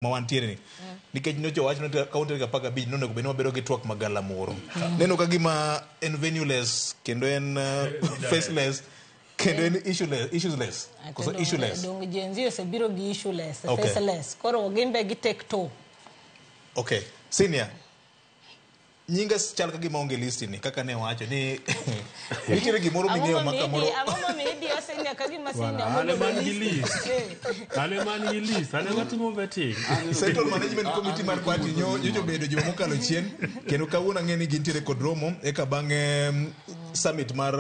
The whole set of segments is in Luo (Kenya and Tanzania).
mawantiere ni nikech nocho wach no county kapaka bi nonego beno bedo gi twak magala moro neno ka gima en venueless kendo en faceless kendo en issueless koso issueless dong jenzio se biro gi issueless faceless koro gimbe gi take two. Okay, senior nyinga chal ka gima onge listi ni kaka ne wacho ni nitiere gimoro ming'eyo maka moro amama media senior ka gima senior ale man gi list ale watimo vetting Central Management Committee mar party nyocho bedo juma mokalo chien kendo kawuono ng'eni gintiere kod romo eka bang'e summit mar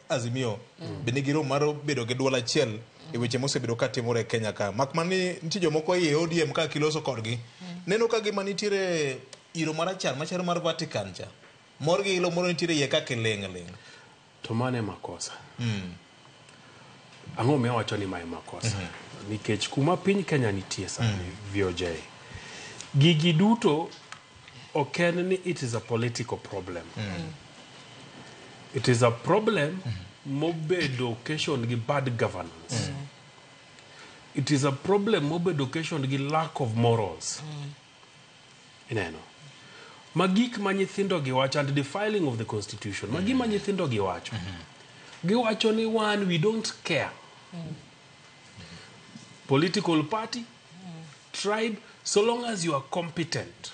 Azimio bende gi romo mar bedo gi duol achiel e weche mosebedo ka timore e Kenya ka makmani nitie jomoko e ODM ka kiloso kodgi neno ka gima nitiere iro marachar macharo mar Vatican cha morgi ilo moro nitiere ye kaka leng to mane makosa ang'o me wacho ni mai makosa nikech kuma piny Kenya nitie sani VOJ gigi duto oken ni it is a political problem it is a problem mobedo occasion gi bad governance it is a problem mobedo occasion gi lack of morals ineno magik ma nyithindo gi wacho and the filing of the constitution magi ma nyithindo gi wacho giwacho ni one we don't care political party tribe so long as you are competent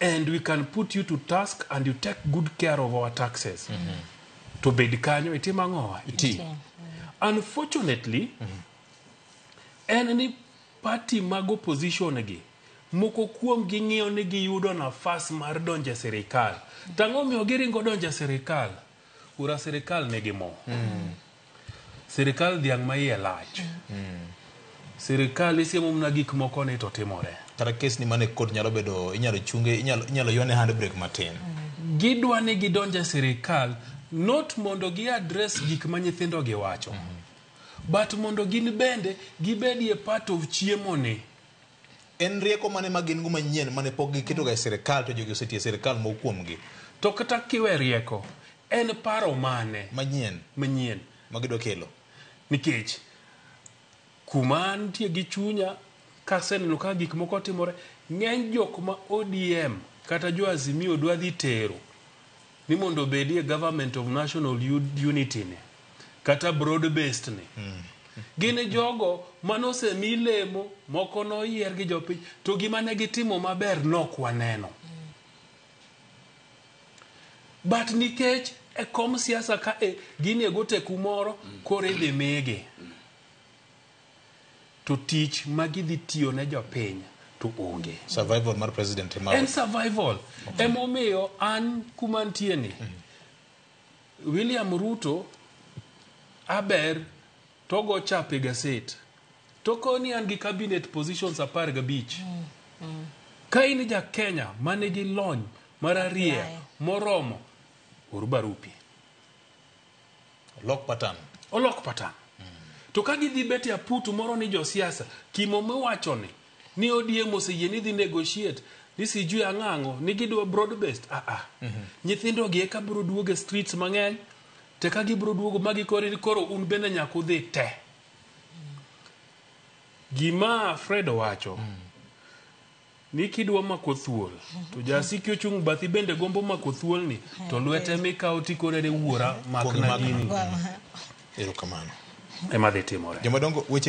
and we can put you to task and you take good care of our taxes to bed kanyo itima ng'owa iti unfortunately any party mag opposition gi moko kuom gi ng'iyo ni giyudo nafas mar donje sirkal tang'o miyo giringo donje sirkal ura sirkal negi mo sirkal dhiang' ma iye lach sirkal isiemo mna gik moko ni to timore kata kes ni mane court nyalo bedo inyalo chunge inyalo yone handbrake matin gidwa ni gidonje sirkal not mondo gi address gik ma nyithindo gi wacho but mondo gin bende gibedie part of chiemo ni en rieko mane magin go manyien mane pok giketo ga sirkal to jogi osetie sirkal mo kuomgi to kata kiwe rieko en paro mane manyien magido kelo nikech kuma nitie gi chunya kaseneno ka gik moko timore ng'eny jok ma ODM kata Jo-Azimio dwa dhi tero ni mondo bedie government of national unity ne kata broad based ne gine jogo manose milemo moko no yier gi jopiny to gima ne gitimo maber nok waneno but nikech e kom siasa ka gine gote kumoro kore dhi mege to tich magidhi tiyo ne jopiny to onge survival mar president en survival emomiyo an kuma ntie ni William Ruto aber togo chape gaset to koni an gi cabinet positions 15 ka in ja Kenya mane gi lony mararie moromo urubarupi olok patan to ka gidhi beti aputu moro ni josiasa kimo mewacho ni ODM oseyie ni dhi negotiate ni sijui ang'ang'o ni gidwa broad based nyithindo gi eka biro duoge streets mang'eny te ka gibiro duogo magi koro un bende nyaka udhi te gima Fred wacho ni kidwa mako thuol to jasiki ochung' bathi bende gombo mako thuol ni to lwete mikawo tikore ne wuora makna gini erokamano ema dhi timore jomadongo weche